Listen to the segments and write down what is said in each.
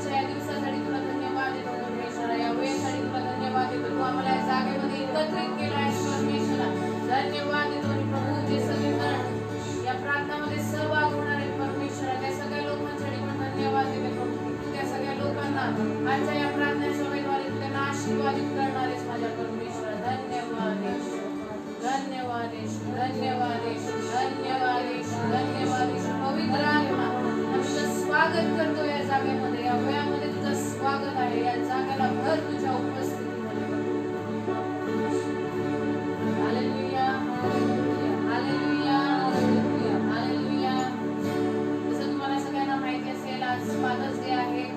आजच्या या दिवसासाठी तुला धन्यवाद देतो परमेश्वरा, या वेळेसाठी तुला धन्यवाद देतो. तू आम्हाला या जागेमध्ये एकत्रित केलं आहेस परमेश्वरा, धन्यवाद देतो. आणि प्रभू जे सगळे जण या प्रार्थनामध्ये सहभाग होणार आहेत परमेश्वरा, त्या सगळ्या लोकांसाठी पण धन्यवाद देते प्रभू. तू त्या सगळ्या लोकांना आजच्या या प्रार्थना सभेद्वारे तू त्यांना आशीर्वादित करणार आहेस माझ्या परमेश्वरा. धन्यवाद येशू, धन्यवाद येशू, धन्यवाद येशू, धन्यवाद येशू, धन्यवाद येशू. पवित्र आत्मा आम्ही तुझं स्वागत करतो या जागेमध्ये, या वेळामध्ये तुझं स्वागत आहे. या जागेला भर तुझ्या उपस्थितीमध्ये. Hallelujah, hallelujah, hallelujah, hallelujah, hallelujah. जसं तुम्हाला सगळ्यांना माहिती असेल आज फादर्स डे आहे.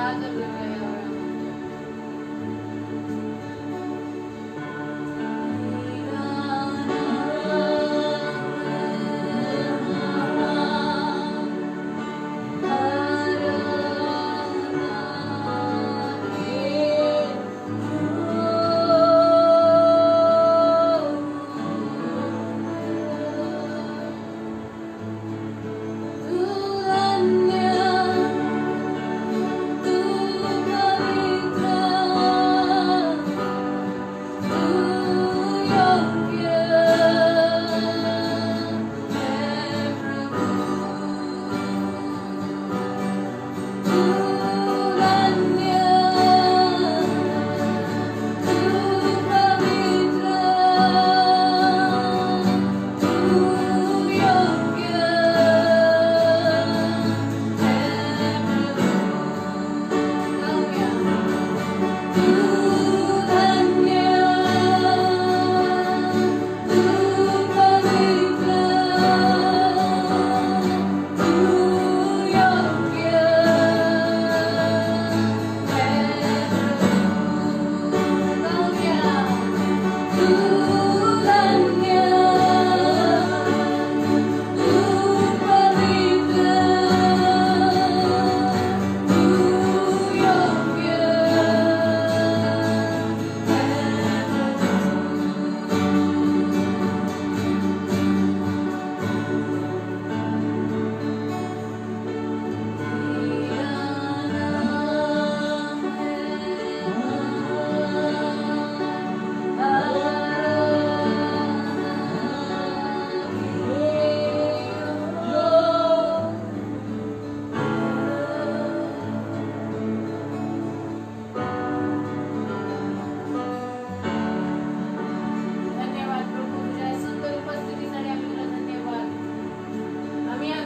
गाजर देऊया यावेळेला.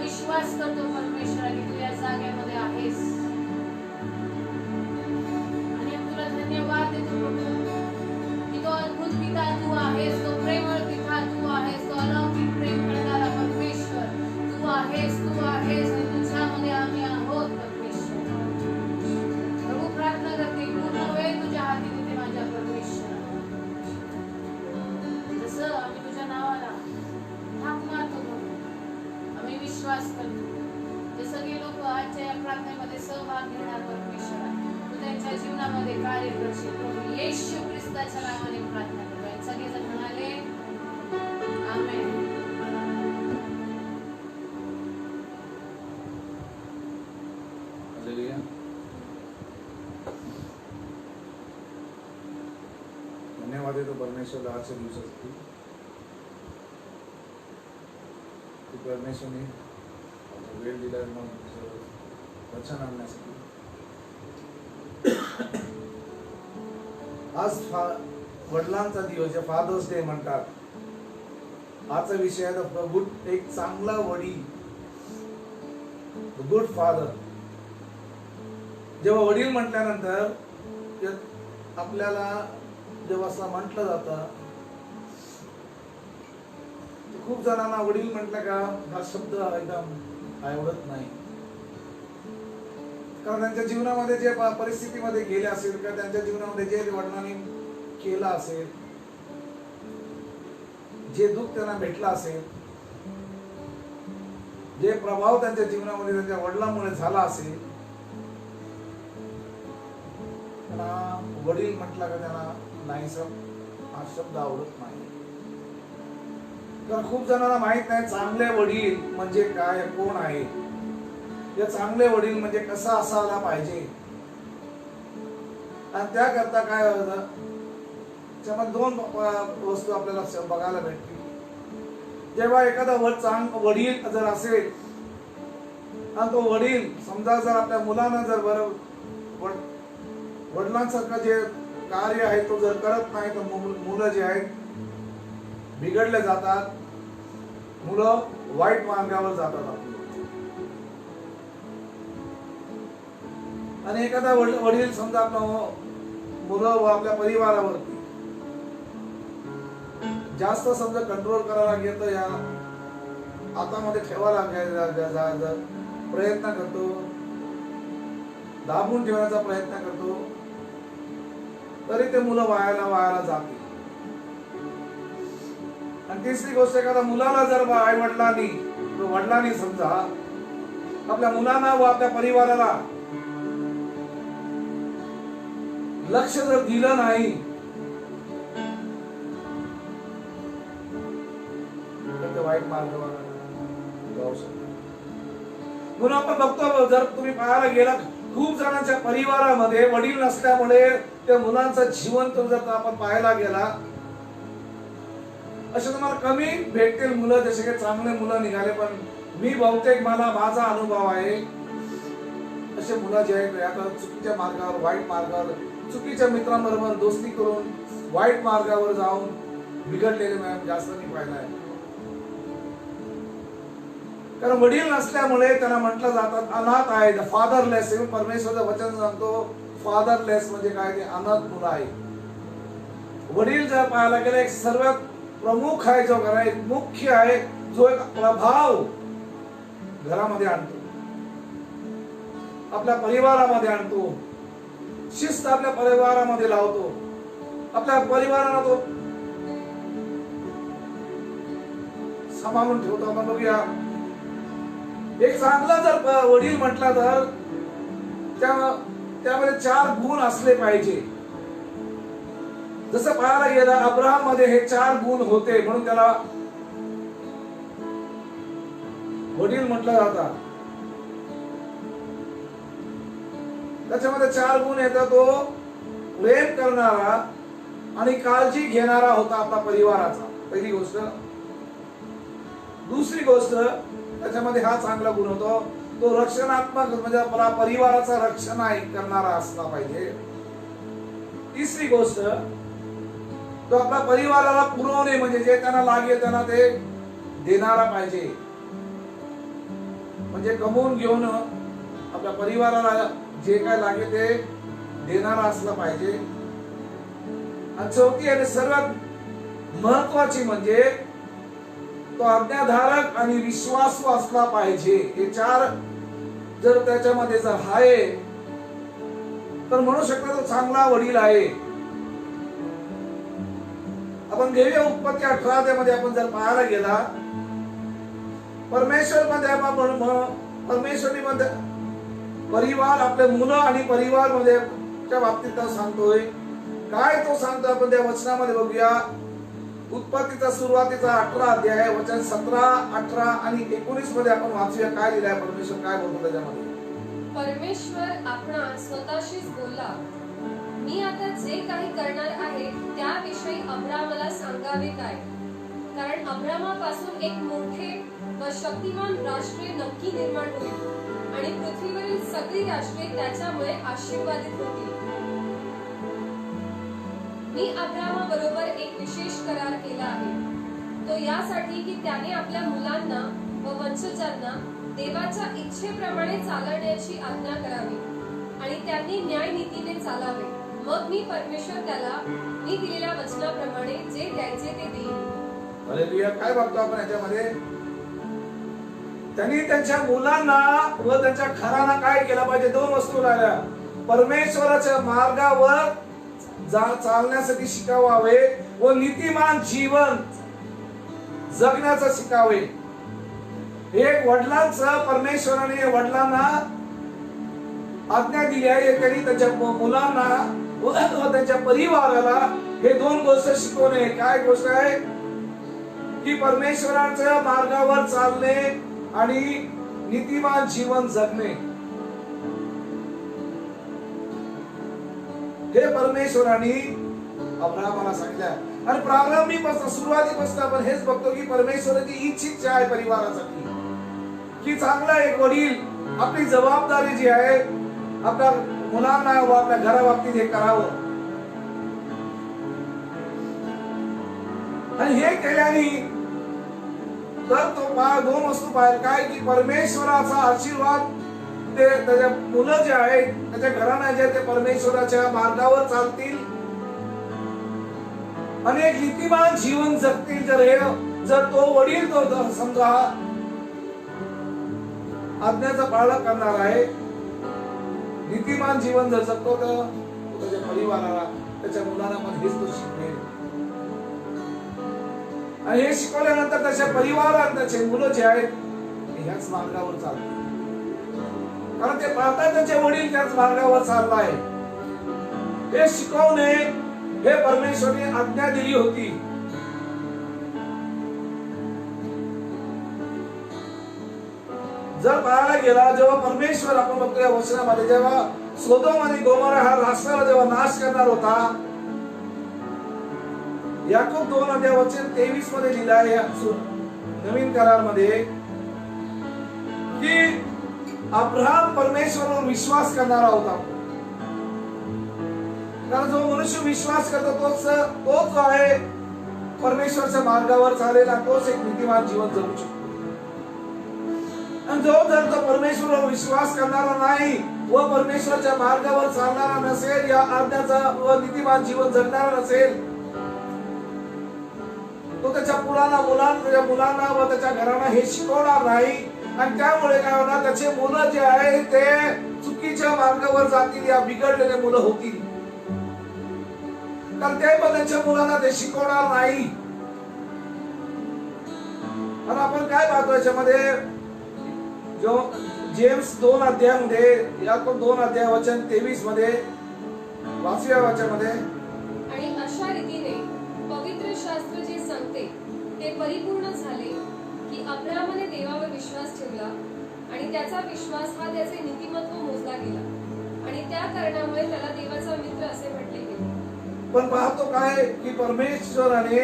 विश्वास करतो परमेश्वरा की तू या जागेमध्ये आहेस आणि तुला धन्यवाद देतो प्रभू की तो अद्भुत पिता तू आहेस, तो प्रेमळ पिता तू आहेस, तो अलौकिक प्रेम करणारा परमेश्वर तू आहेस आणि तुझ्यामध्ये आम्ही आहोत परमेश्वर. प्रभू प्रार्थना करते पूर्ण वेळ तुझ्या हाती देते माझ्या परमेश्वरा. जसं आम्ही तुझ्या नावाला हाक मारतो आम्ही विश्वास करतो जे सगळे लोक आजच्या या प्रार्थनेमध्ये सहभाग घेणार परमेश्वरा तू त्यांच्या जीवनामध्ये कार्य करशील प्रभू येशू ख्रिस्ताच्या नावाने प्रार्थना करतो. सगळेजण म्हणाले आमेन. हालेलुया. धन्यवाद देतो परमेश्वरला आजच्या दिवसासाठी. परमेश्वरने वेळ दिला मग वचन आणण्यासाठी. आज वडिलांचा दिवस फादर्स डे म्हणतात. आजचा विषय आहे गुड एक चांगला वडील, गुड फादर. जेव्हा वडील म्हटल्यानंतर आपल्याला जेव्हा असं म्हटलं जातं खूप जणांना वडील म्हटलं का हा शब्द एकदम आवडत नाही, कारण त्यांच्या जीवनामध्ये जे परिस्थितीमध्ये गेले असेल किंवा त्यांच्या जीवनामध्ये जे वडिलांनी केलं असेल, जे दुःख त्यांना भेटलं असेल, जे प्रभाव त्यांच्या जीवनामध्ये त्यांच्या वडिलांमुळे झाला असेल, त्यांना वडील म्हटलं का त्यांना नाही हा शब्द आवडत नाही. कारण खूप जणांना माहित नाही चांगले वडील म्हणजे काय, कोण आहे. या चांगले वडील म्हणजे कसा असायला पाहिजे आणि त्याकरता काय होतं त्यामध्ये दोन वस्तू आपल्याला बघायला भेटतील. जेव्हा एखादा वडील जर असेल आणि तो वडील समजा जर आपल्या मुलांना जर बरोबर वडिलांसारखं जे कार्य आहे तो जर करत नाही तर मुलं जे आहेत बिघडले जातात, मुलं वाईट मार्गावर जातात. आणि एखादा वडील समजा आपला मुलं व आपल्या परिवारावरती जास्त समजा कंट्रोल करायला घेतो, या हातामध्ये ठेवायला प्रयत्न करतो, दाबून ठेवण्याचा प्रयत्न करतो, तरी ते मुलं वायाला जातील. आणि तिसरी गोष्ट, एखाद्या मुलाला जर आई वडिलांनी समजा आपल्या मुलांना व आपल्या परिवाराला लक्ष जर दिलं नाही तर ते वाईट मार्गावर जाऊ शकतो. म्हणून आपण बघतो, जर तुम्ही पाहायला गेला, खूप जणांच्या परिवारामध्ये वडील नसल्यामुळे त्या मुलांचं जीवन जर आपण पाहायला गेला, असे तुम्हाला कमी भेटतील मुलं, जसे काही चांगले मुलं निघाले. पण मी बहुतेक माझा अनुभव आहे, असे मुलं जे आहेत आता चुकीच्या मार्गावर, वाईट मार्गावर, चुकीच्या मित्रांबरोबर दोस्ती करून वाईट मार्गावर जाऊन बिघडलेले जास्त मी पाहिलं आहे. कारण वडील नसल्यामुळे त्यांना म्हटलं जातात अनाथ आहे, फादरलेस. परमेश्वराचं वचन सांगतो फादरलेस म्हणजे काय, ते अनाथ मुलं आहे. वडील जर पाहायला गेलं, एक सर्वात प्रमुख आहे, जो घर आहे, मुख्य आहे, जो एक प्रभाव घरामध्ये आणतो, आपल्या परिवारामध्ये आणतो, शिस्त आपल्या परिवारामध्ये लावतो, आपल्या परिवाराला तो सांभाळून ठेवतो. आपण बघूया, एक चांगला जर वडील म्हटला तर त्यामध्ये 4 गुण असले पाहिजे. जसं पाहायला गेलं, अब्राहम मध्ये हे 4 गुण होते, म्हणून त्याला वडील म्हटलं जातं. त्याच्यामध्ये 4 गुण येतात. तो प्रेम करणारा आणि काळजी घेणारा होता आपला परिवाराचा, पहिली गोष्ट. दुसरी गोष्ट, त्याच्यामध्ये हा चांगला गुण होतो, तो रक्षणात्मक म्हणजे आपला परिवाराचं रक्षण करणारा असला पाहिजे. तिसरी गोष्ट, तो आपल्या परिवाराला पुरवणे म्हणजे जे त्यांना लागेल त्यांना ते देणारा पाहिजे. म्हणजे कमवून घेऊन आपल्या परिवाराला जे काय लागेल ते देणारा असला पाहिजे. आणि चौथी आणि सर्वात महत्वाची म्हणजे तो आज्ञाधारक आणि विश्वासू असला पाहिजे. हे 4 जर त्याच्यामध्ये जर आहे तर म्हणू शकतो तो चांगला वडील आहे. आपण घेऊया उत्पत्ती 18 मध्ये आपण जर पाहायला गेला, परमेश्वरी मध्ये परिवार, आपले मुलं आणि परिवार मध्ये च्या बाबतीत सांगतोय. काय तो सांगतो आपण त्या वचनामध्ये बघूया. उत्पत्तीचा सुरुवातीचा 18 अध्याय, वचन 17, 18 आणि 19 मध्ये आपण वाचूया काय लिहिलंय, परमेश्वर काय बोलतो त्याच्यामध्ये. परमेश्वर आपणा स्वतःशीच बोलला, मी आता जे काही करणार आहे त्याविषयी अब्रामाला सांगावे काय, कारण अब्रामापासून एक मोठे व शक्तिमान राष्ट्र नक्की निर्माण होईल आणि पृथ्वीवरील सगळी राष्ट्रे त्याच्यामुळे आशीर्वादित होतील. मी अब्रामाबरोबर एक विशेष करार केला आहे, तो यासाठी की त्याने आपल्या मुलांना व वंशजांना देवाच्या इच्छेप्रमाणे चालण्याची आज्ञा करावी आणि त्यांनी न्यायनीतीने चालावे. मग मी परमेश्वर त्याला मी दिलेल्या वचनाप्रमाणे जे द्यायचे ते देईन. हालेलुया. काय बघतो आपण याच्यामध्ये, त्यांनी त्यांच्या मुलांना व त्यांच्या घरांना काय केलं पाहिजे, 2 वस्तू राहिल्या. परमेश्वराच्या मार्गावर चालण्यासाठी शिकावावे व नीतिमान जीवन जगण्याचं शिकावे. एक वडिलांचं, परमेश्वराने वडिलांना आज्ञा दिली आहे, त्यांनी त्यांच्या मुलांना व त्यांच्या परिवाराला हे 2 गोष्ट शिकवणे. काय गोष्ट आहे की परमेश्वराच्या मार्गावर चालणे आणि नीतिमान जीवन जगणे. हे परमेश्वराने अब्राहमाला सांगितलं. आणि प्रारंभीपासून, सुरुवातीपासून आपण हेच बघतो की परमेश्वराची इच्छा आहे परिवारासाठी की चांगला एक वडील आपली जबाबदारी जी आहे आपल्या मुलांना व आपल्या घराबाबतीत हे करावं. आणि हे केल्याने तर तो 2 वस्तू पाहिजे. काय की परमेश्वराचा आशीर्वाद, ते त्याच्या मुलं जे आहेत, त्याच्या घराणा जे ते परमेश्वराच्या मार्गावर चालतील आणि एक नीतिमान जीवन जगतील. जर तो वडील तो समजा आज्ञाचा पालन करणार आहे, नीतिमान जीवन जर जगतो तर तो त्याच्या परिवाराला, त्याच्या मुलांना पण हेच तो शिकवेल. आणि हे शिकवल्यानंतर त्याच्या परिवारात त्याचे मुलं जे आहेत ह्याच मार्गावर चालतात. कारण ते पाहतात त्याचे वडील त्याच मार्गावर चाललाय. हे शिकवणे हे परमेश्वराने आज्ञा दिली होती. जर पाहायला गेला, जेव्हा परमेश्वर आपण बघतो या वचनामध्ये, जेव्हा सोदोम आणि गोमोरा हा राष्ट्राला जेव्हा नाश करणार होता, याकूब 2:23 मध्ये लिहिलं आहे नवीन करारमध्ये की अब्राहम परमेश्वरावर विश्वास करणारा होता. कारण जो मनुष्य विश्वास करतो तोच जो आहे परमेश्वराच्या मार्गावर चालेला, तोच एक नीतिमान जीवन जगू शकतो. आणि जो जर तो परमेश्वरावर विश्वास करणारा नाही व परमेश्वराच्या मार्गावर चालणारा नसेल, या आज्ञाचा व नीतिमान जीवन जगणारा नसेल, तो त्याच्या मुलांना व त्याच्या घरांना हे शिकवणार नाही. आणि त्यामुळे काय होणार, त्याचे मुलं जे आहे ते चुकीच्या मार्गावर जातील, या बिघडलेले मुलं होतील. कारण ते पण त्यांच्या मुलांना ते शिकवणार नाही. आणि आपण काय पाहतो याच्यामध्ये, जो जेम्स 2 अध्यायामध्ये, याकूब 2 अध्याय वचन 23 मध्ये 5व्या वाक्यामध्ये, आणि अशा रीतीने पवित्र शास्त्र जे सांगते ते परिपूर्ण झाले की अब्राहमाने देवावर विश्वास ठेवला आणि त्याचा विश्वास हा त्याचे नीतिमत्व मोजला गेला आणि त्या कारणामुळे त्याला देवाचा मित्र असे म्हटले गेले. पण पाहतो काय की परमेश्वराने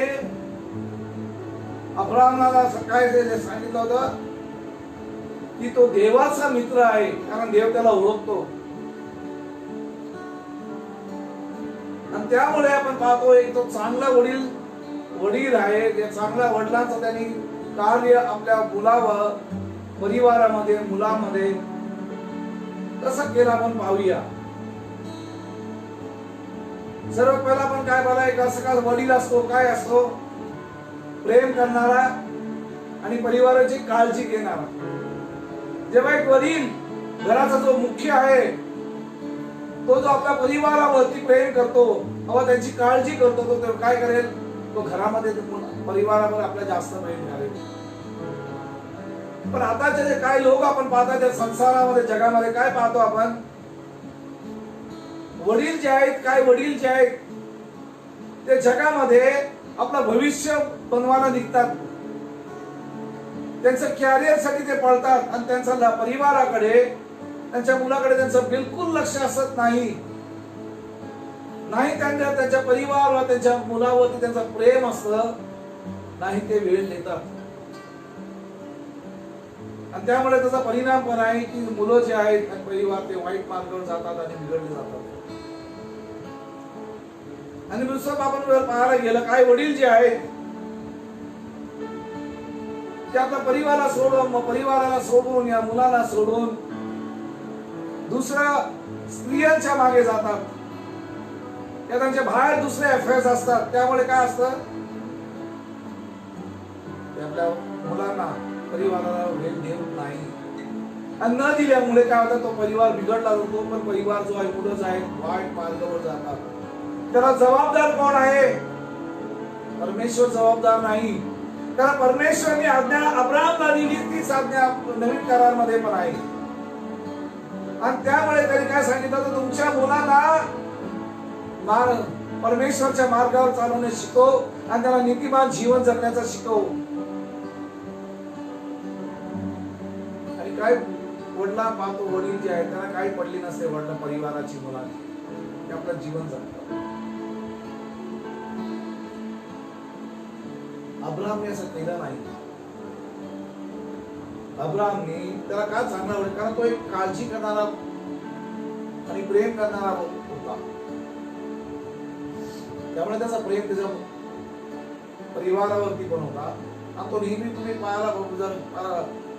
अब्राहमाला काय सांगितलं होतं की तो देवाचा मित्र आहे, कारण देव त्याला ओळखतो. आणि त्यामुळे आपण पाहतो एक तो चांगला वडील आहे. चांगल्या वडिलांचं त्यांनी कार्य आपल्या मुलावर, परिवारामध्ये, मुलांमध्ये कसं केलं आपण पाहूया. सर्वात पहिला आपण काय बोलाय, असं का वडील असतो, काय असतो, प्रेम करणारा आणि परिवाराची काळजी घेणारा. जेव्हा एक वडील घराचा जो मुख्य आहे, तो जो आपल्या परिवारावरती प्रेम करतो व त्यांची काळजी करतो, तो काय करेल, तो घरामध्ये परिवारावर आपल्या जास्त प्रेम करेल. पण आताचे जे काय लोक आपण पाहतो त्या संसारामध्ये, जगामध्ये काय पाहतो आपण, वडील जे आहेत ते जगामध्ये आपलं भविष्य बनवायला निघतात. त्यांचं कॅरियर साठी ते पळतात आणि त्यांच्या परिवाराकडे, त्यांच्या मुलाकडे त्यांचं बिलकुल लक्ष असत नाही. त्यांच्या त्यांच्या परिवारावर, त्यांच्या मुलावरती त्यांचं प्रेम असतं नाही, ते वेळ देतात. आणि त्यामुळे त्याचा परिणाम पण आहे की मुलं जे आहेत आणि परिवार ते वाईट मार्गावर जातात आणि बिघडले जातात. आणि दुसरं आपण पाहायला गेलं, काय वडील जे आहेत ते आपल्या परिवाराला सोडून या मुलाला सोडून दुसऱ्या स्त्रियांच्या मागे जातात. या त्यांच्या बाहेर दुसरे अफेअर्स असतात. त्यामुळे काय असतं, ते आपल्या मुलांना, परिवाराला वेळ देत नाही. आणि न दिल्यामुळे काय होतं, तो परिवार बिघडला जातो. पण परिवार जो आहे, मुलं आहेत वाईट मार्गावर जातात. त्याला जबाबदार कोण आहे? परमेश्वर जबाबदार नाही. कारण परमेश्वरने आज्ञा अब्राहमला दिली, तीच आज्ञा नवीन करारामध्ये पण आहे. आणि त्यामुळे त्यांनी काय सांगितलं, तर तुमच्या मुलांना परमेश्वरच्या मार्गावर चालवणे शिकव आणि त्याला नीतिमान जीवन जगण्याचं शिकव. आणि काय वडिला पाहतो, वडील जे आहेत त्यांना काही पडली नसते वडिला परिवाराची, मुलांची, ते आपलं जीवन जगतात. अब्राहमने असं केलं नाही. अब्राहमने त्याला काय चांगला वडील, कारण तो एक काळजी करणारा आणि प्रेम करणारा होता. त्यामुळे त्याचा प्रेम त्याच्या परिवारावरती पण होता. आणि तो नेहमी तुम्ही जर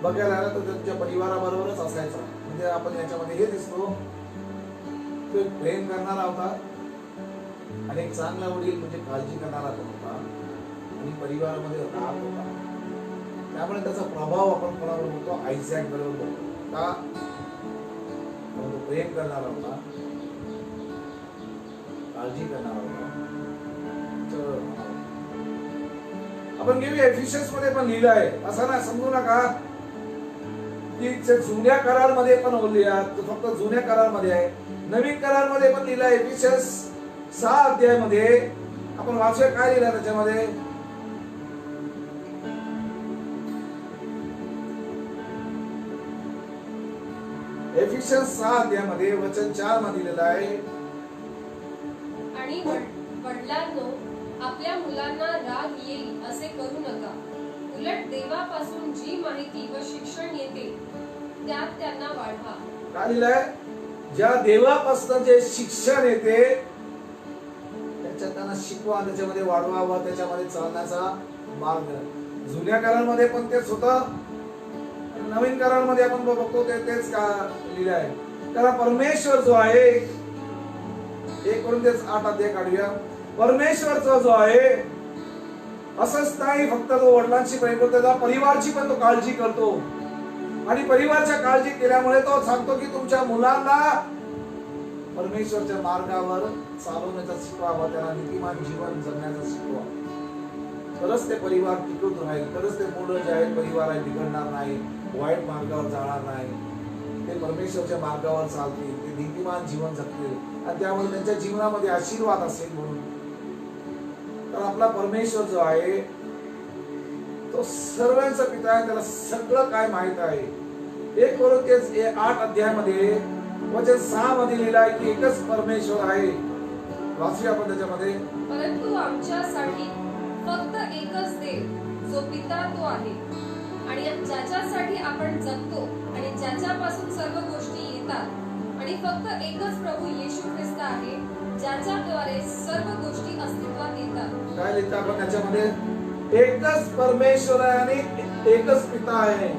बघायला आला तर त्यांच्या परिवाराबरोबरच असायचा. म्हणजे आपण याच्यामध्ये हे दिसतो, तो एक प्रेम करणारा होता आणि एक चांगला वडील म्हणजे काळजी करणारा पण होता आणि परिवारामध्ये राहत होता. त्यामुळे त्याचा प्रभाव आपण कोणावर होतो, आयझॅक बरोबर होतो. का प्रेम करणारा होता, काळजी करणारा होता. तर आपण घेऊया एफिशियन्स मध्ये पण लिहिलं आहे. असं ना समजू नका की जुन्या करारमध्ये पण फक्त जुन्या करारमध्ये आहे, नवीन करारमध्ये पण लिहिलं आहे. एफिशियन्स 6 अध्यायामध्ये आपण वाचूया काय लिहिलं त्याच्यामध्ये. एफिशियन्स 6 अध्यायामध्ये वचन 4 मध्ये लिहिलं आहे. आणि वडिलांनो, आपल्या मुलांना राग येईल असे करू नका. उलट देवापासून जी माहिती व शिक्षण येते त्यात त्यांना वाढवा. काय लिहिलंय? ज्या देवापासून जे शिक्षण येते त्याच्यात त्यांना शिकवा, त्याच्यामध्ये वाढवा व त्याच्यामध्ये चालण्याचा मार्ग. जुन्या करारामध्ये पण तेच होतं, नवीन करारामध्ये आपण बघतो तेच का लिहिलं आहे. कारण परमेश्वर जो आहे, 1 कोरिंथियस 8 अध्याय काढूया. परमेश्वरचा जो आहे असंच नाही फक्त तो वडिलांची प्रेम करतो, त्याचा परिवारची पण तो काळजी करतो. आणि परिवारच्या काळजी केल्यामुळे तो सांगतो की तुमच्या मुलांना परमेश्वरच्या मार्गावर चालवण्याचा शिकवा, त्यांना नीतिमान जीवन जगण्याचा शिकवा. तरच ते परिवार टिकून राहील, तरच ते मुलं जे आहेत परिवार बिघडणार नाही, वाईट मार्गावर जाणार नाही, ते परमेश्वरच्या मार्गावर चालतील, ते नीतिमान जीवन जगतील आणि त्यामुळे त्यांच्या जीवनामध्ये आशीर्वाद असेल. म्हणून तर आपला परमेश्वर जो आहे तो सर्वांचा पिता आहे, त्याला सगळं काय माहित आहे. 1 कोरिंथियस 8 अध्यायामध्ये वचन 6 मध्ये लिहिलं आहे की एकच परमेश्वर आहे. वाचूया आपण त्याच्यामध्ये. परंतु आमच्यासाठी फक्त एकच देव जो पिता तो आहे, आणि ज्याच्यासाठी आपण जगतो आणि ज्याच्यापासून सर्व गोष्टी येतात. आणि फक्त एकच प्रभू येशू ख्रिस्त आहे, ज्याच्याद्वारे सर्व गोष्टी अस्तित्वात येतात. काय लिहितं आपण त्याच्यामध्ये? एकच परमेश्वर आहे आणि एकच पिता आहे.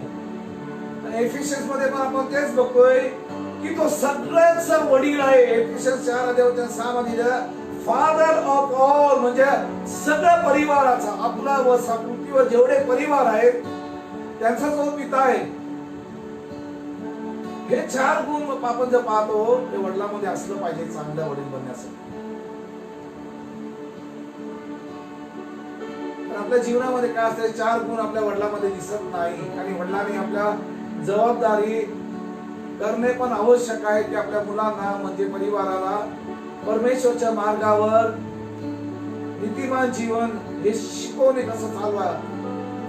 एफिशियन्स मध्ये पण आपण तेच बघतोय की तो सगळ्यांचा वडील आहे. एफिशियन्स 4 अध्याय 6 मध्ये फादर ऑफ ऑल, म्हणजे सगळ्या परिवाराचा, आपला व पृथ्वीवर जेवढे परिवार आहेत त्यांचा जो पिता आहे. हे 4 गुण आपण जर पाहतो ते वडिलांमध्ये असलं पाहिजे चांगल्या वडील बनण्यासाठी. आपल्या जीवनामध्ये काय असते, 4 गुण आपल्या वडिलांमध्ये दिसत नाही. आणि वडिलांनी आपल्या जबाबदारी करणे पण आवश्यक आहे की आपल्या मुलांना म्हणजे परिवाराला परमेश्वरच्या मार्गावर नीतिमान जीवन हे शिकवणे कसं चालवा.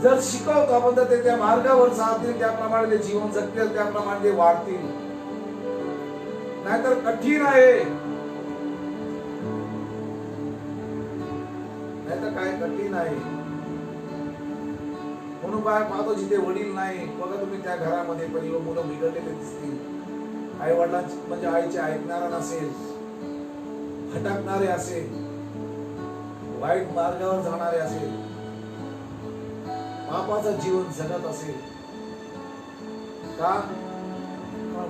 जर शिकवतो आपण तर ते त्या मार्गावर चालतील, त्याप्रमाणे ते जीवन जगतील, त्याप्रमाणे ते वाढतील. नाहीतर कठीण आहे, नाहीतर काय कठीण आहे. म्हणून बाहेर पाहतो जिथे वडील नाही, बघा तुम्ही त्या घरामध्ये परिवार मुलं बिघडलेले दिसतील. आई वडिलांची म्हणजे आईचे ऐकणारा नसेल, भटकणारे असेल, वाईट मार्गावर जाणारे असेल, पापाचं जीवन जगत असेल. का?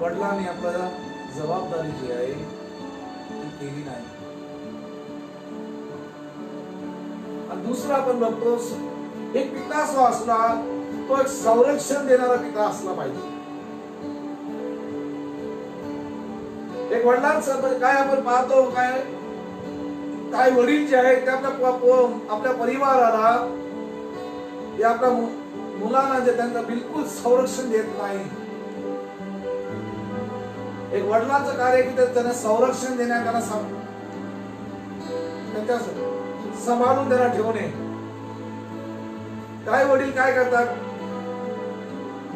वडिलांनी आपल्याला जबाबदारी जी आहे ती केली नाही. आणि दुसरा आपण बघतो, एक पिता जो असला तो एक संरक्षण देणारा पिता असला पाहिजे. एक वडिलांचं काय आपण पाहतो, काय वडील जे आहेत ते आपल्या परिवाराला, आपल्या मुलांना जे त्यांना बिलकुल संरक्षण देत नाही. एक वडिलांचं कार्य की त्यांना संरक्षण देण्यात, त्यांच्या सांभाळून त्यांना ठेवणे. काय वडील काय करतात,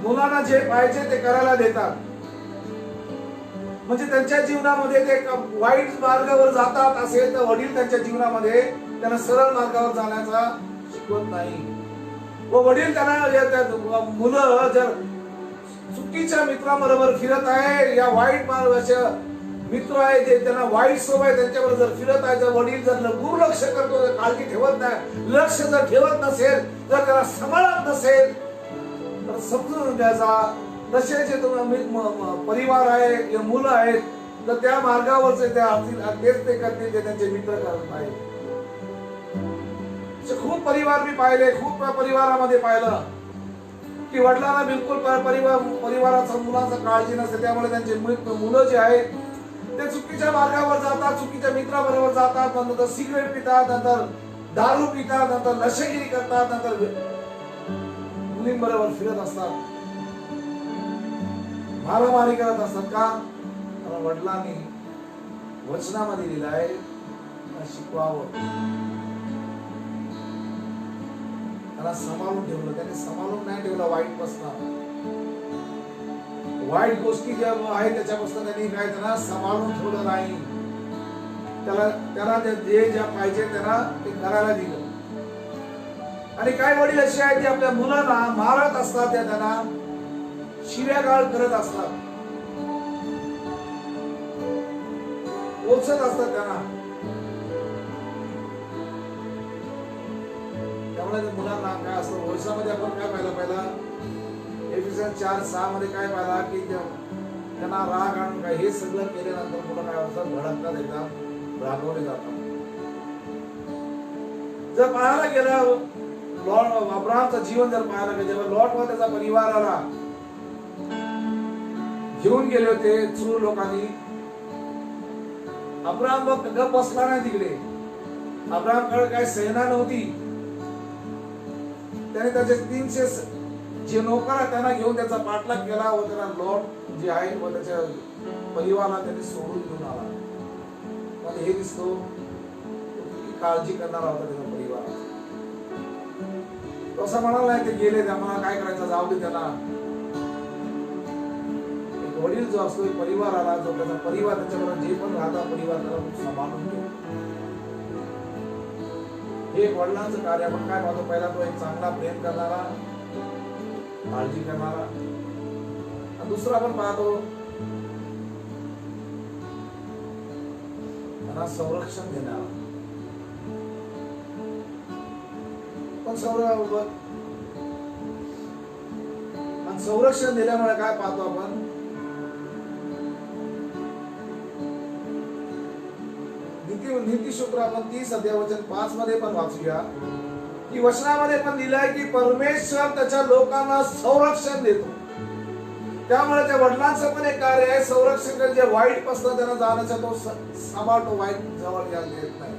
मुलांना जे पाहिजे ते करायला देतात. म्हणजे त्यांच्या जीवनामध्ये ते वाईट मार्गावर जातात असेल तर वडील त्यांच्या जीवनामध्ये त्यांना सरळ मार्गावर जाण्याचा शिकवत नाही. व वडील त्यांना, मुलं जर चुकीच्या मित्राबरोबर फिरत आहे, या वाईट मार्गाचे मित्र आहे जे त्यांना वाईट सवय त्यांच्याबरोबर जर फिरत आहे, जर वडील जर दुर्लक्ष करतो, काळजी ठेवत नाही, लक्ष जर ठेवत नसेल, जर त्याला सांभाळत नसेल तर समजून घ्यायचा तसे जे परिवार आहे, मुलं आहेत, तर त्या मार्गावरचे तेच ते करतील जे त्यांचे मित्र करत नाही. खूप परिवार मी पाहिले, खूप परिवारामध्ये पाहिलं की वडिलांना बिलकुल परिवाराचा मुलांचा काळजी नसते, त्यामुळे त्यांचे मुलं जे आहेत ते चुकीच्या मार्गावर जातात, चुकीच्या मित्राबरोबर जातात, नंतर सिगरेट पितात, नंतर दारू पितात, नंतर नशेगिरी करतात, नंतर मुलींबरोबर फिरत असतात, मारामारी करत असतात. का? कारण वडिलांनी वचनामध्ये लिहिलं आहे शिकवावं, त्याला सांभाळून ठेवलं. त्याने सांभाळून नाही ठेवलं वाईट पासून, वाईट गोष्टी ज्या आहेत त्याच्यापासून त्यांनी काय त्यांना सांभाळून ठेवलं नाही. त्याला जे ज्या पाहिजे त्यांना ते करायला दिलं. आणि काय वडील असे आहेत जे आपल्या मुलांना मारत असतात, त्या त्यांना शिव्यागाळ करत असतात, ओळखत असतात त्यांना. त्यामुळे मुलांना काय असतं, भविष्यामध्ये आपण काय पाहिलं, पहिला एफिसियन्स 4:6 मध्ये काय पाहिला की त्यांना राग आणून काय हे सगळं केल्यानंतर मुलं काय होतात, भडकतात, एकदम रागवले जातात. जर पाहायला गेलं अब्राहमचं जीवन जर पाहायला गेलं, जेव्हा लॉट व त्याचा परिवाराला घेऊन गेले होते चूर लोकांनी, अब्राहम गप बसला नाही तिकडे. अब्राहमकडे काय सेना नव्हती, त्याने त्याचे 300 जे नोकर त्यांना घेऊन त्याचा पाठलाग केला व त्याला लॉट जे आहे व त्याच्या परिवाराला त्यांनी सोडून घेऊन आला. पण हे दिसतो काळजी करणारा होता त्याचा परिवार. तो असं म्हणाला नाही ते गेले, आम्हाला काय करायचं, जाऊ दे त्यांना. एक वडील जो असतो परिवाराला, जो त्याचा परिवार त्याच्याबरोबर जे पण राहता परिवार त्याला खूप सांभाळून घेतो. हे एक वडिलांचं कार्य. आपण काय पाहतो, पहिला तो एक चांगला प्रेम करणारा, काळजी करणारा. दुसरा आपण पाहतो त्यांना संरक्षण देणारा. पण संरक्षण दिल्यामुळे काय पाहतो आपण, नीतिसूत्र आपण 30 अध्याय वचन 5 मध्ये पण वाचूया की वचनामध्ये पण लिहिलंय की परमेश्वर त्याच्या लोकांना संरक्षण देतो. त्यामुळे त्या वडिलांचं पण एक कार्य आहे संरक्षण करणे. जे वाईट पासून त्यांना जाण्याचा तो सांभाळतो, वाईट जवळ यायला देत नाही.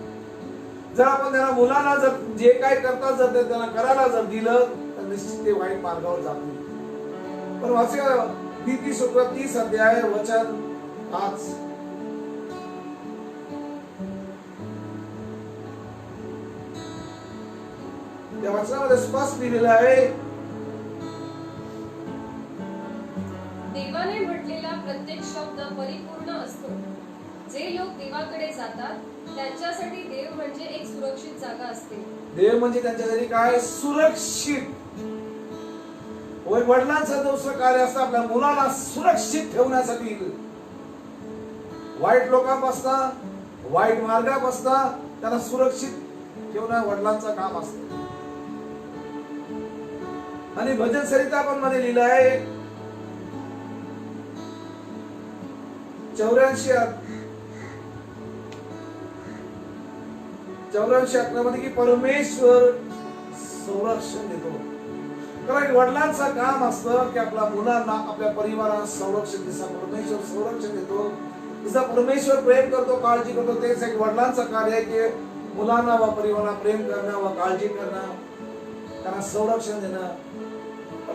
जर आपण त्यांना मुलांना जर जे काय करतात जर ते त्यांना करायला जर दिलं तर निश्चित ते वाईट मार्गावर जातील. पण वाचूया नीतिसूत्र 30 अध्याय वचन 5. त्या वचनामध्ये स्पष्ट लिहिलेलं आहे, देवाने म्हटलेला प्रत्येक शब्द परिपूर्ण असतो. जे लोक देवाकडे जातात त्यांच्यासाठी देव म्हणजे एक सुरक्षित जागा असते. देव म्हणजे त्यांच्यासाठी काय, सुरक्षित. वडिलांचं दुसरं कार्य असतं आपल्या मुलाला सुरक्षित ठेवण्यासाठी. वाईट लोकांपासून, वाईट मार्गापासून त्यांना सुरक्षित ठेवणं वडिलांचं काम असतं. आणि भजन संहिता पण मध्ये लिहिलं आहे 84 मध्ये की परमेश्वर संरक्षण देतो. कारण वडिलांचं काम असतं की आपल्या मुलांना, आपल्या परिवाराला संरक्षण. जसं परमेश्वर संरक्षण देतो, जसं परमेश्वर प्रेम करतो, काळजी करतो, तेच एक वडिलांचं कार्य आहे की मुलांना व परिवाराला प्रेम करणं व काळजी करणं, त्यांना संरक्षण देणं.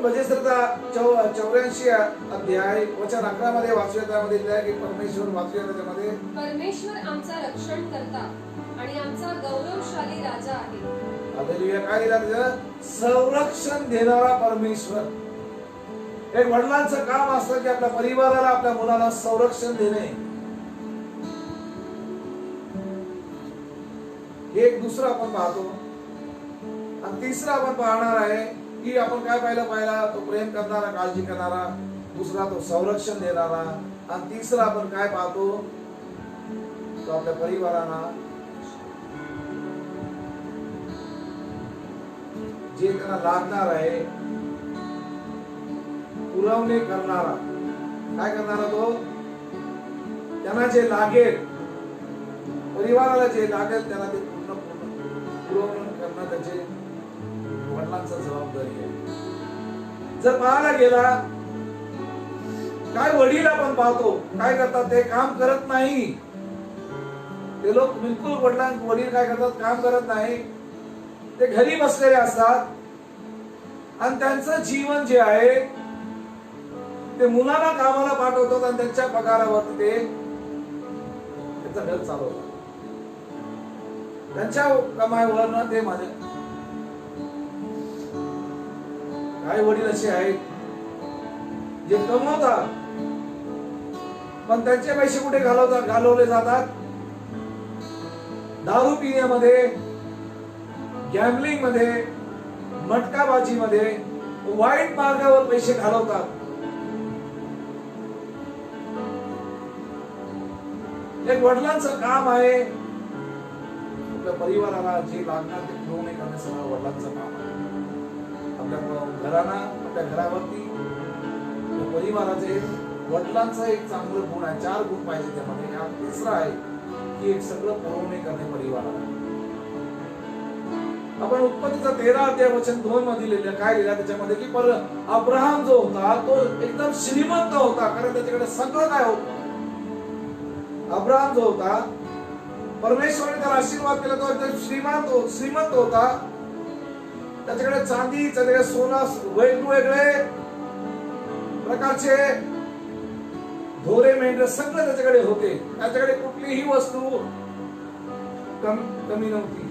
भजन संहिता 84 अध्याय वचन 11 मध्ये वाचूया. त्यामध्ये की परमेश्वर वाचूया त्याच्यामध्ये, परमेश्वर आमचा रक्षण करता आणि आमचा गौरवशाली राजा आहे. हालेलुया. काय लिहिलं, संरक्षण देणारा परमेश्वर. एक वडिलांचं काम असतं की आपल्या परिवाराला, आपल्या मुलाला संरक्षण देणे. एक दुसरं आपण पाहतो. आणि तिसरं आपण पाहणार आहे की आपण काय पाहिला, तो प्रेम करणारा, काळजी करणारा. दुसरा तो संरक्षण देणारा. आणि तिसरा आपण काय पाहतो, तो आपल्या परिवाराला जे त्यांना लागणार आहे पुरवणे करणारा. काय करणारा तो, त्यांना जे लागेल, परिवाराला जे लागेल त्याला ते पूर्ण पुरवणं करणं त्याचे वडिलांचा जबाबदारी आहे. जर पाहायला गेला, काय वडील आपण पाहतो काय करतात, ते काम करत नाही. ते लोक बिलकुल वडील काय करतात, काम करत नाही. ते घरी बसलेले असतात आणि त्यांचं जीवन जे आहे ते मुलांना कामाला पाठवतात आणि त्यांच्या पगारावर ते त्यांचं घर चालवतात. त्यांच्या कमाईवर ना ते माझे काही वडील असे आहेत जे कमवतात पण त्यांचे पैसे कुठे घालवले जातात, दारू पिण्यामध्ये, गॅम्बलिंग मध्ये, मटकाबाजी मध्ये, वाईट मार्गावर पैसे घालवतात. एक वडिलांचं काम आहे आपल्या परिवाराला जे लागणार ते पुरवणे करणे, सगळं वडिलांचं काम आहे. आपल्या घरांना, आपल्या घरावरती परिवाराचे वडिलांचा एक चांगलं गुण आहे, 4 गुण पाहिजे त्यामध्ये. हा तिसरा आहे की एक सगळं पुरवणे करणे परिवाराला. आपण उत्पत्तीचा 13 अध्याय वचन 2 मध्ये लिहिलं, काय लिहिलं त्याच्यामध्ये की अब्राहम जो होता तो एकदम श्रीमंत होता, कारण त्याच्याकडे सगळं काय होतं. अब्राहम जो होता, परमेश्वराने त्याला आशीर्वाद केला, तो एकदम श्रीमंत होता. त्याच्याकडे चांदी, त्याच्याकडे सोनं, वेगवेगळे प्रकारचे ढोरे मेंढरे सगळं त्याच्याकडे होते. त्याच्याकडे कुठलीही वस्तू कमी नव्हती.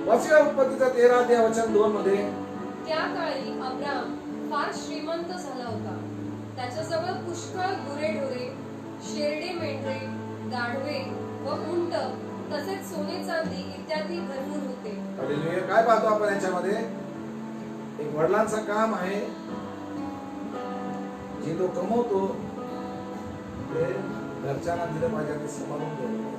वाचूया उत्पत्तीचा 13 अध्याय वचन 2 मध्ये. त्या काळी अब्राम फार श्रीमंत झाला होता. त्याच्याजवळ पुष्कळ गुरेढोरे, शेरडे मेंढरे, गाढवे व उंट, तसेच सोने चांदी इत्यादी भरपूर होते. हालेलुया. काय पाहतो आपण याच्यामध्ये, एक वडिलांचं काम आहे, जे तो कमवतो ते घरच्यांना दिलं पाहिजे, ते सांभाळून ठेवलं.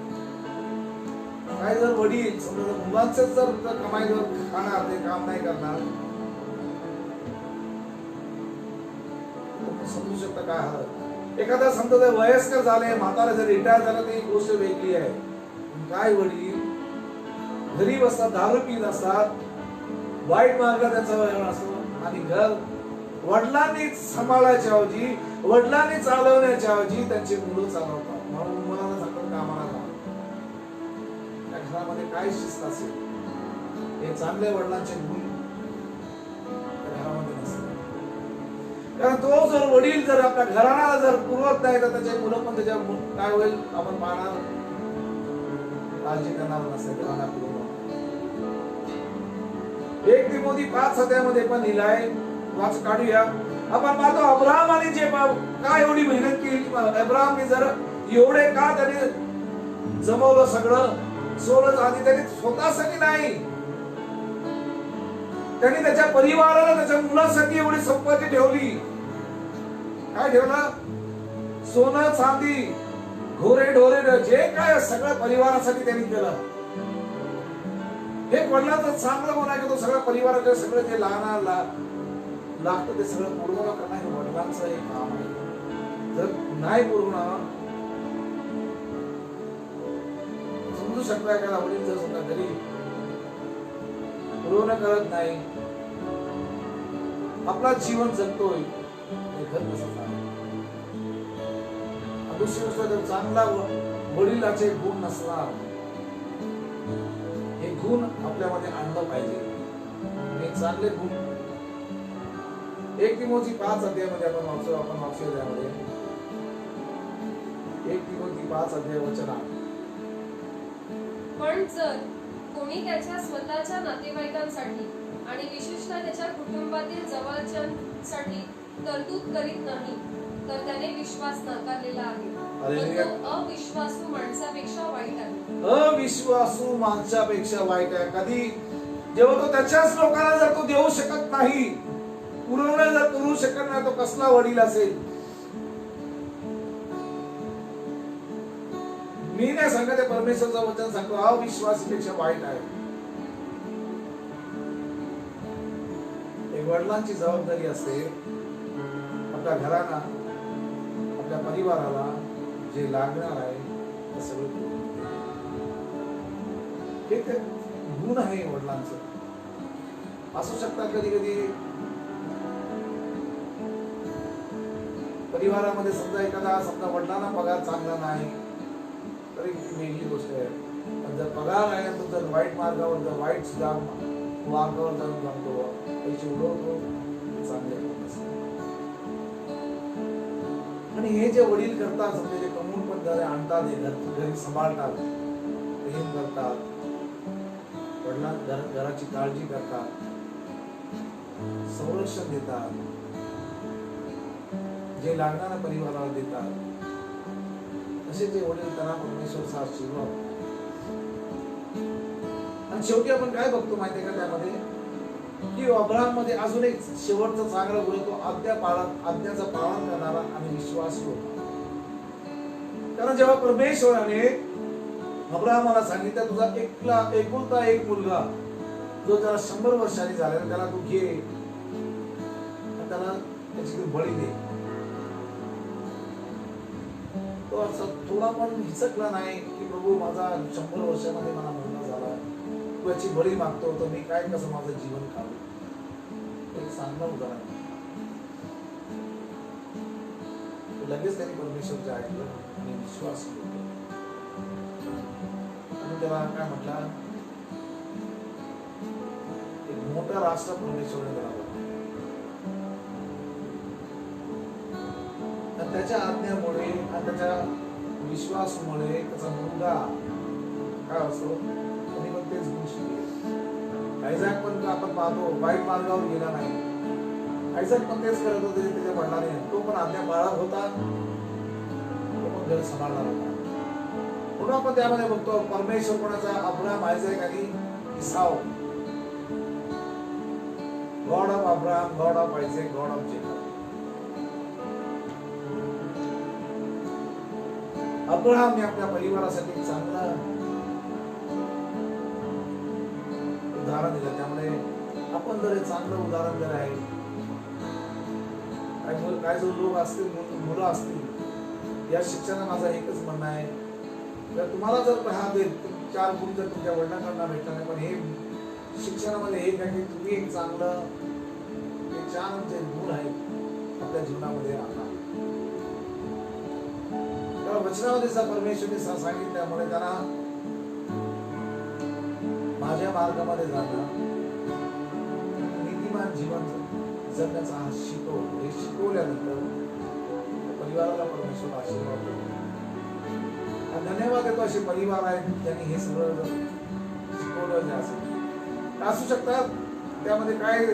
काय जर वडील समजा मुलांचं जर कमाई जर खाणार, ते काम नाही करणार, समजू शकता काय हालत. एखादा समजा वयस्कर झाले, म्हातारा जर रिटायर झाला, ती गोष्ट वेगळी आहे. काय वडील घरी बसतात, दारू पीत असतात, वाईट मार्ग त्यांचा वळण असतो आणि घर वडिलांनी सांभाळायच्या ऐवजी, वडिलांनी चालवण्याच्या ऐवजी त्यांची मुलं चालवतात. म्हणून मुलांना सांगतात कामाला जा. त्या घरामध्ये काय शिस्त असेल, हे चांगले वडिलांचे गुण त्या घरामध्ये नसतात. कारण तो जर वडील जर आपल्या घराला जर पुरवत नाही तर त्याचे मुलं पण त्याच्या काय होईल आपण पाहणार, काळजी करणार नसेल. 1 तिमोथी 5 अध्यायामध्ये पण लिहिलाय, वाच काढूया आपण. पाहतो अब्राहमाने जे काय एवढी मेहनत केली, अब्राहमने जर एवढे का त्याने जमवलं सगळं सोनं चांदी, त्याने स्वतःसाठी नाही, त्यांनी त्याच्या परिवाराला, त्याच्या मुलासाठी एवढी संपत्ती ठेवली. काय ठेवलं? सोनं चांदी, घोरे ढोरे, जे काय सगळं परिवारासाठी त्यांनी केलं. हे वडिलांचं चांगलं गुण आहे की तो सगळं परिवाराचं सगळं जे लहान लागतं ते सगळं पूर्ण करणं हे वडिलांचं एक काम आहे. जर नाही पूर्ण, समजू शकता एखादा वडील जर सुद्धा घरी पूर्ण करत नाही, आपला जीवन जगतोय, हे घर कसं चालेल. दुसरी गोष्ट, जर चांगला वडिलाचे गुण नसणार, हे गुण आपल्यामध्ये आणलं पाहिजे. हे चांगले गुण 1 तिमोथी 5 अध्यायामध्ये आपण वाचू त्यामध्ये 1 तिमोथी 5 अध्याय वचन 8. पण जर कोणी त्याच्या स्वतःच्या नातेवाईकांसाठी आणि विशेषतः त्याच्या कुटुंबातील जवळच्यांसाठी तरतूद करीत नाही तर त्याने विश्वास नाकारलेला आहे. तो अविश्वासू माणसापेक्षा वाईट आहे. अविश्वासू माणसापेक्षा वाईट आहे. कधी जेव्हा तो त्याच्याच लोकांना जर तो देऊ शकत नाही, पूर्ण जर करू शकत नाही, तो कसला वडील असेल. मी नाही सांगत, परमेश्वरचं वचन सांगतो अविश्वासीपेक्षा वाईट आहे. एक वडिलांची जबाबदारी असते आपल्या घराला, आपल्या परिवाराला जे लागणार आहे ते सगळं हे गुण आहे वडिलांचं. असू शकतात कधी कधी परिवारामध्ये समजा समजा वडिलांना पगार चांगला नाही तरी ती वेगळी गोष्ट आहे. पण जर पगार आहे तो जर वाईट मार्गावर जर वाईट मार्गावर जाऊन जातो पैसे उडवतो चांगले नसते. आणि हे जे वडील करतात समजा जे कमवून पण जर आणतात हे घरी सांभाळतात प्रेम करतात घराची काळजी करतात संरक्षण देतात जे लागणाऱ्या परिवाराला देतात असे जे वडील त्यांना परमेश्वर साथ शिकवा. आणि शेवटी आपण काय बघतो माहितीये का त्यामध्ये की अब्राहम मध्ये अजून एक शेवटचा चांगला गुण तो आज्ञाचं पालन करणारा आणि विश्वासी होता. कारण जेव्हा परमेश्वराने अब्राहमाला सांगितलं तुझा एकुलता एक मुलगा जो त्याला 100 वर्षांनी झालेला त्याला तू घे आणि त्याला त्याची तू बळी दे. तो असं थोडा पण हिचकला नाही की प्रभू माझा 100 वर्षामध्ये मला मुलगा झाला तू याची बळी मागतो तर मी काय कसं माझं जीवन काढू. एक चांगलं उदाहरण लगेच त्यांनी परमेश्वरच्या ऐकलं आणि विश्वास केला. त्याला काय म्हटला एक मोठा राष्ट्र परमेश्वराने त्याला आणि त्याच्या आज्ञेमुळे आणि त्याच्या विश्वासामुळे त्याचा मुलगा काय असतो त्यांनी पण तेच गुण शिकले. आयझॅक पण आपण पाहतो वाईट मार्गावर गेला नाही. आयझॅक पण तेच करत होते त्याच्या वडिलांनी. तो पण आज्ञा पाळत होता तो पण घर सांभाळणार होता. म्हणून आपण त्यामध्ये बघतो परमेश्वर कोणाचा अब्राहम आयझॅक आणि Esau God of Abraham God of Isaac God of Jacob. अब्राहमने आपल्या परिवारासाठी चांगलं उदाहरण दिलं. त्यामुळे आपण जर चांगलं उदाहरण जर आहे काय जो लोक असतील मुलं असतील या शिक्षणाला माझा एकच म्हणणं आहे जर तुम्हाला जर दे 4 गुण जर तुमच्या वडिलांकडून भेटला नाही पण हे शिक्षणामध्ये एक आहे की तुम्ही एक चांगलं एक छान जे गुण आहेत आपल्या जीवनामध्ये आणा. तेव्हा वचनामध्ये परमेश्वरने सांगितल्यामुळे त्यांना माझ्या मार्गामध्ये जाणं नीतिमान जीवन जगण्याचा हा हे शिकवल्यानंतर परिवाराला परमेश्वर आशीर्वाद देतो. धन्यवाद देतो असे परिवार आहेत त्यांनी हे सगळं शिकवलं असेल. असू शकतात त्यामध्ये काय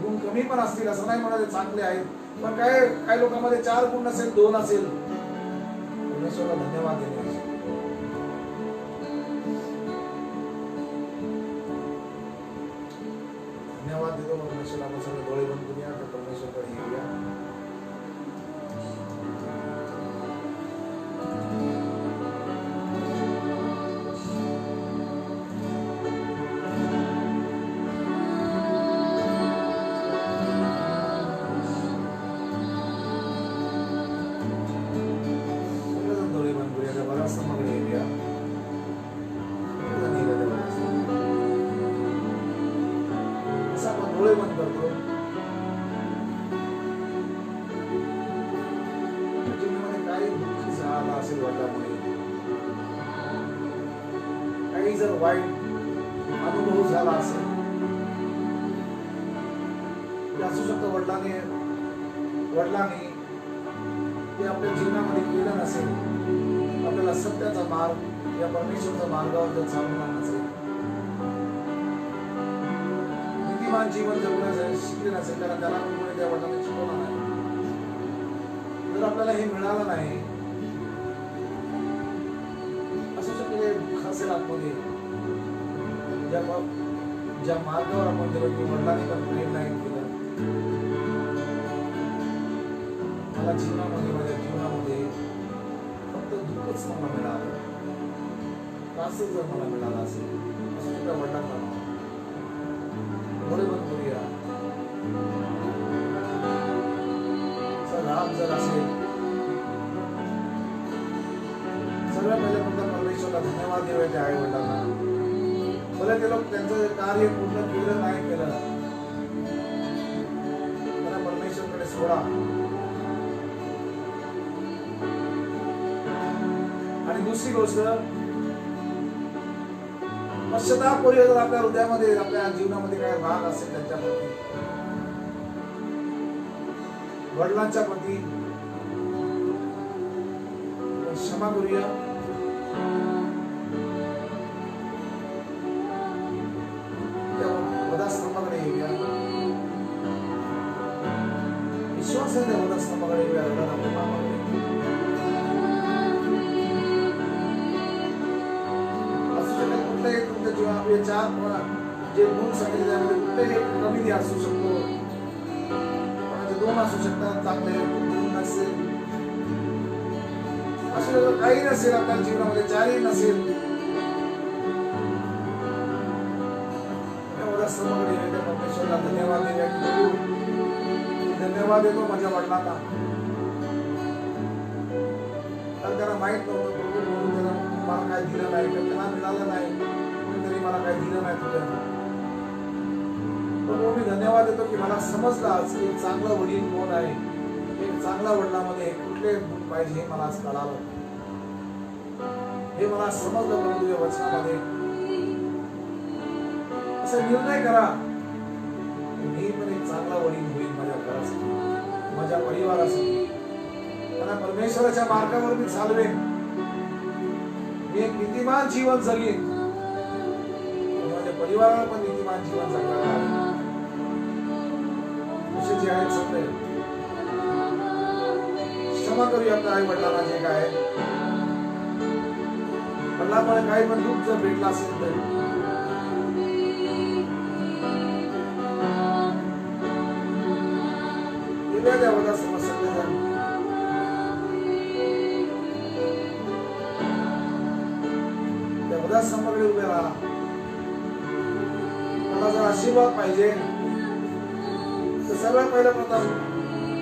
गुण कमी पण असतील असं नाही म्हणत चांगले आहेत पण काय लोकांमध्ये 4 गुण नसेल 2 असेल परमेश्वराला धन्यवाद देणे. धन्यवाद देतो परमेश्वराला. आपण सगळे डोळे बंद करूया तर परमेश्वरकडे येऊया. डोळे बंद करतो. जीवनामध्ये काही दुःख झाला असेल वाटल्यामुळे काही जर वाईट अनुभव झाला असेल असू शकतं वडिलांनी ते आपल्या जीवनामध्ये केलं नसेल आपल्याला सत्याचा मार्ग या परमेश्वराचा मार्गावर जर चालवणार नसेल जीवन जगण्यासाठी शिकले नसेल कारण त्याला कोणी त्या वडिलांनी शिकवलं नाही. जर आपल्याला हे मिळालं नाही असू शकते दुःख असेल आतमध्ये ज्या मार्गावर आपण गेलो की वडिलांनी पण प्रेम नाही केलं. मला माझ्या जीवनामध्ये फक्त दुःखच मला मिळालं त्रासच जर मला मिळाला असेल असं त्या वडिलांना डोळे बंद करूया. राम जर असेल सगळ्यात पहिल्यांदा परमेश्वरला धन्यवाद देऊया त्या आई वडिलांना. भले ते लोक त्यांचं कार्य पूर्ण केलं नाही केलं त्यांना परमेश्वरकडे सोडा. आणि दुसरी गोष्ट, पश्चातापूर्वी जर आपल्या हृदयामध्ये आपल्या जीवनामध्ये काय राग असेल त्यांच्या प्रती, वडिलांच्या प्रती, क्षमा करूया. त्या वधास्तंभाकडे येऊया. विश्वासाने वधास्तंभाकडे येऊया. आपल्या बाबाकडे तुमच्या जीवनामध्ये चार जे गुण सांगितले त्यामध्ये कुठलेही कमी असू शकतो, कोणाचे दोन असू शकतात, चांगले गुण नसेल, असं काही नसेल आपल्या जीवनामध्ये, चारही नसेल, परमेश्वरला धन्यवाद देऊया. धन्यवाद देतो माझ्या वडिलांना, कारण त्यांना माहित नव्हतं मला काय दिलं नाही, त्यांना मिळालं नाही, तरी मला काय दिलं नाही तुझ्या. पण मी धन्यवाद देतो की मला समजलं आज की एक चांगला वडील कोण आहे, एक चांगला वडिलांमध्ये कुठले गुण पाहिजे हे मला आज कळालं, हे मला समजलं. प्रभू तुझ्या वचनामध्ये असा निर्णय करा मी पण एक चांगला वडील होईल माझ्या घरासाठी, माझ्या परिवारासाठी. त्यांना परमेश्वराच्या मार्गावर मी चालवेन, मी एक नीतिमान जीवन जगेन, माझ्या परिवाराला पण नीतिमान जीवन जगणार आहे. असे जे आहेत सगळे क्षमा करूया आपल्या आई वडिलांना, जे काय वडिलांमुळे काही पण दुःख जर भेटला असेल तर द्या वदा सगळेजण. त्या वदा समोर उभे राहा. मला जर आशीर्वाद पाहिजे तर सगळ्यात पहिलं प्रथम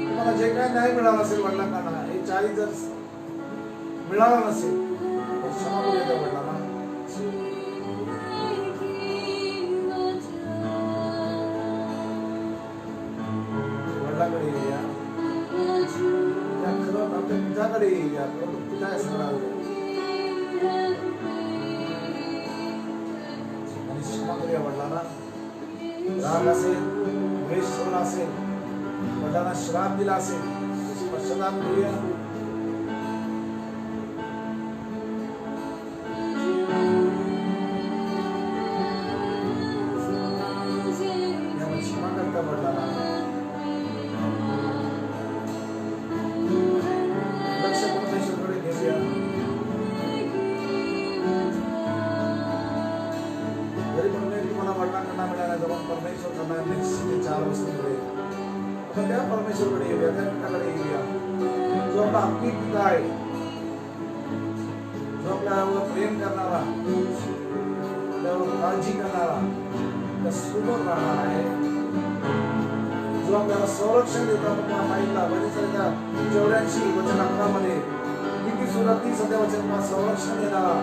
तुम्हाला जे काय नाही मिळालं असेल वडिलांना, हे चारी जर मिळालं नसेल तर क्षमा करूया त्या वडिलांना. वडिलांकडे येऊया, त्या खरं आमच्या पिताकडे येऊया. पिता सांगणार आणि क्षमा करूया वडिलांना. राग असेल, द्वेष सोडला असेल, वडिलांना श्राप दिला असेल, पश्चाताप करूया. क्षमा करता वडिलांना. लक्ष परमेश्वरकडे घेऊया. जरी तुम्हाला वडिलांकडून मिळाला जवळ परमेश्वरकडून 4 वस्तू मिळेल, आपण त्या परमेश्वरकडे येऊया, त्या पिताकडे येऊया जो आपला आत्मिक पिता आहे, जो आपल्यावर प्रेम करणारा, आपल्यावर काळजी करणारा, त्या सोबत राहणार आहे, जो आपल्याला संरक्षण देतात. तुम्हाला माहितला बरेचदा 84 वचन 11 मध्ये किती सुरुवात 30 वचन संरक्षण देणारा,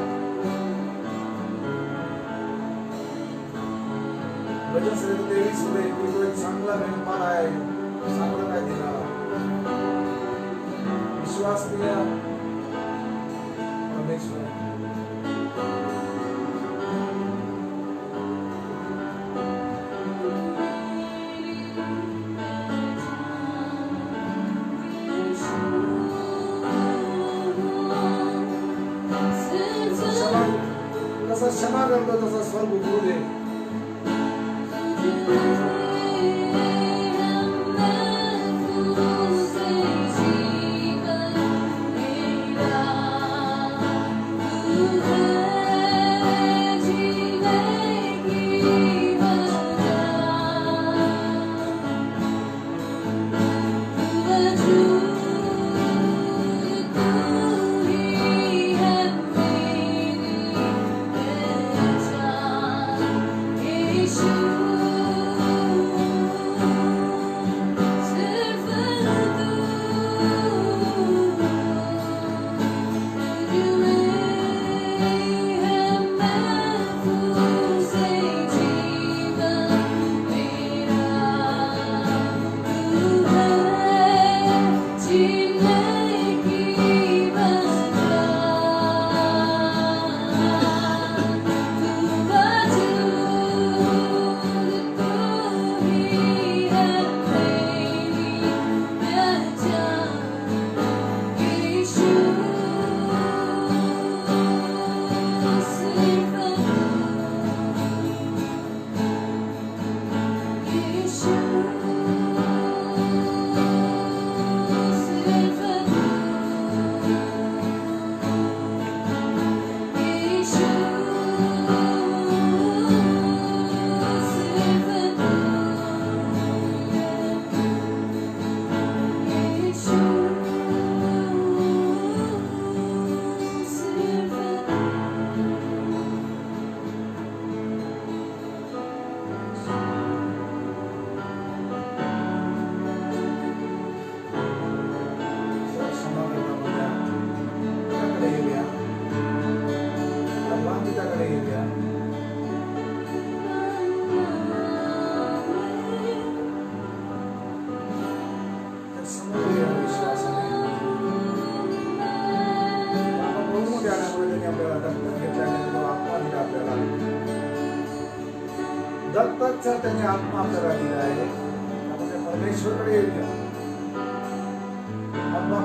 वचन 23 मध्ये तो एक चांगला मेहमान आहे, चांगला काय देणारा, विश्वासनीय परमेश्वर. जसा क्षमा करतो तसा स्वर्ग उतरू दे. दत्तकचा त्याने आत्मा आपल्याला दिला आहे. आपण परमेश्वरकडे येऊया. अब्बा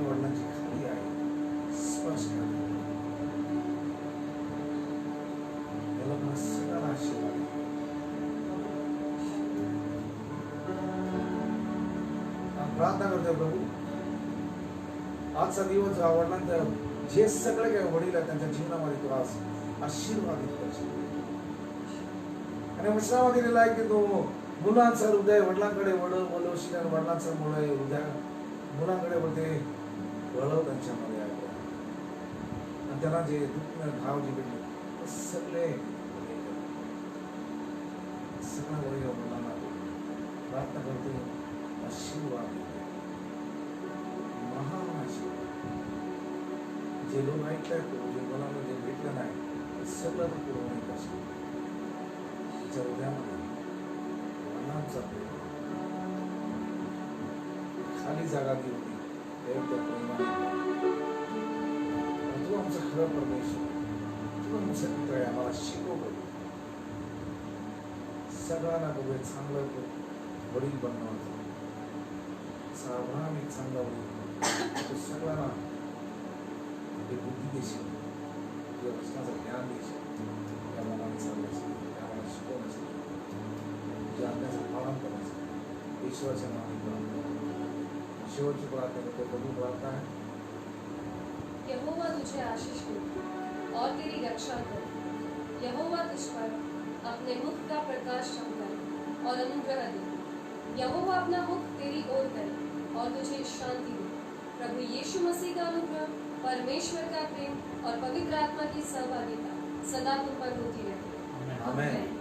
वडिलांची खाली आहे स्पर्श करा त्याला मला सगळा आशीर्वाद प्रार्थना करतोय प्रभू आजचा दिवस वडिलांचा जे सगळे काही वडील आहेत त्यांच्या जीवनामध्ये तू आज आशीर्वादित करशील आणि वचनामध्ये दिलेला आहे की तो मुलांचा हृदय वडिलांकडे वळवशील आणि वडिलांचा हृदय मुलांकडे वळते वळव त्यांच्यामध्ये आहे आणि त्यांना जे दुःख घाव जे भेटले ते सगळे सगळ्या वडील मुलांना प्रार्थना करतो आशीर्वाद महान आशीर्वाद जे लोक ऐकतायत जे मुलांना जे भेटलं नाही ते सगळं तो पुरवणी करशील त्याच्या हृदयामध्ये मनांचा प्रेम खाली जागा दी होती तू आमचा खरं परमेश्वर तू आमचा मित्र आहे आम्हाला शिकव सगळ्यांना बघूया चांगलं वडील बनवतो अब्राहम एक चांगला वडील तू सगळ्यांना बुद्धी देशील तुझ्या वचनाचं ज्ञान देशील त्या मुलांना चालवायचं त्या मला शिकवण्याचं तुझ्या आज्ञाचं पालन करायचं ईश्वराच्या नावाने शेवटची प्रार्थना करते प्रभु प्रार्थना है यहोवा तुझे आशीष दे और तेरी रक्षा करे। यहोवा तुझ पर अपने मुख का प्रकाश चमकाए और अनुग्रह दे। यहोवा अपना मुख तेरी ओर करे और तुझे शांति दे। प्रभु यीशु मसीह का अनुग्रह, परमेश्वर का प्रेम और पवित्र आत्मा की सहभागिता सदा तुम पर होती रहे। आमेन।